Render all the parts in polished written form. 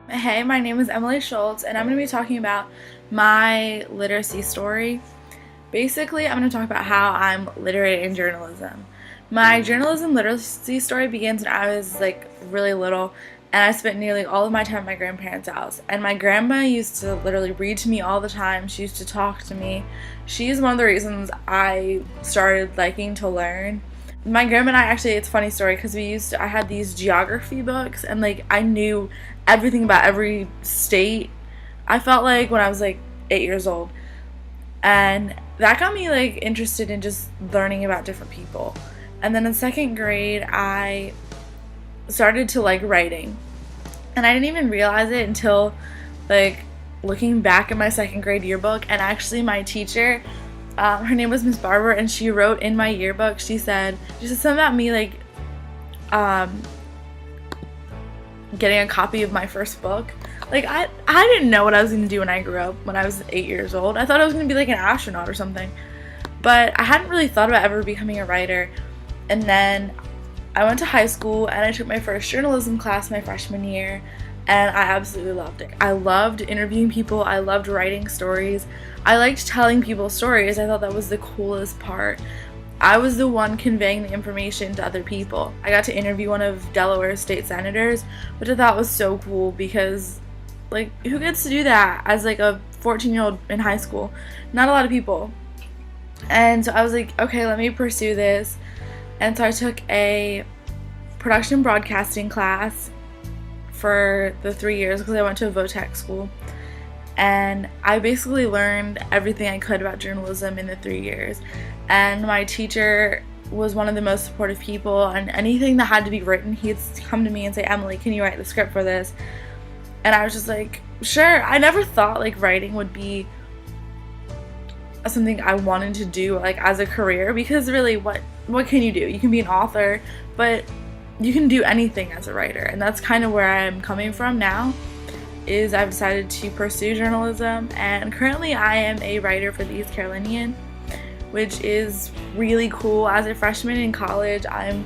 Hey, my name is Emily Schultz, and I'm going to be talking about my literacy story. Basically, I'm going to talk about how I'm literate in journalism. My journalism literacy story begins when I was really little, and I spent nearly all of my time at my grandparents' house. And my grandma used to literally read to me all the time. She used to talk to me. She's one of the reasons I started liking to learn. My grandma and I actually, it's a funny story because I had these geography books, and I knew everything about every state. I felt like when I was 8 years old, and that got me interested in just learning about different people. And then in second grade, I started to like writing, and I didn't even realize it until like looking back at my second grade yearbook. And actually, my teacher, her name was Miss Barber, and she wrote in my yearbook. She said something about me um, getting a copy of my first book. I didn't know what I was going to do when I grew up when I was 8 years old. I thought I was going to be like an astronaut or something. But I hadn't really thought about ever becoming a writer. And then I went to high school and I took my first journalism class my freshman year, and I absolutely loved it. I loved interviewing people. I loved writing stories. I liked telling people stories. I thought that was the coolest part. I was the one conveying the information to other people. I got to interview one of Delaware's state senators, which I thought was so cool because, who gets to do that as a 14-year-old in high school? Not a lot of people. And so I was like, okay, let me pursue this. And so I took a production broadcasting class for the 3 years because I went to a VOTEC school. And I basically learned everything I could about journalism in the 3 years. And my teacher was one of the most supportive people, and anything that had to be written, he'd come to me and say, Emily, can you write the script for this? And I was just like, sure. I never thought writing would be something I wanted to do as a career, because really what can you do? You can be an author, but you can do anything as a writer. And that's kind of where I'm coming from now, is I've decided to pursue journalism, and currently I am a writer for the East Carolinian, which is really cool. As a freshman in college, I'm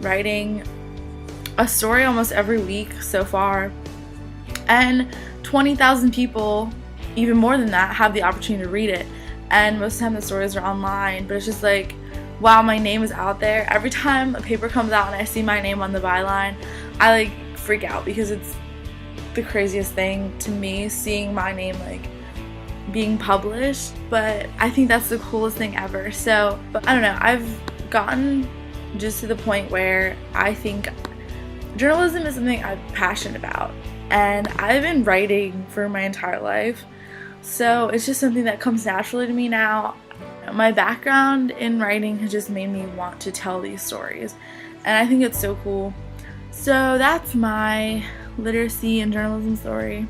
writing a story almost every week so far, and 20,000 people, even more than that, have the opportunity to read it. And most of the time the stories are online, but it's just wow, my name is out there. Every time a paper comes out and I see my name on the byline, I freak out, because it's the craziest thing to me, seeing my name being published. But I think that's the coolest thing ever. So, but I don't know, I've gotten just to the point where I think journalism is something I'm passionate about, and I've been writing for my entire life, so it's just something that comes naturally to me now. My background in writing has just made me want to tell these stories, and I think it's so cool. So that's my literacy and journalism story.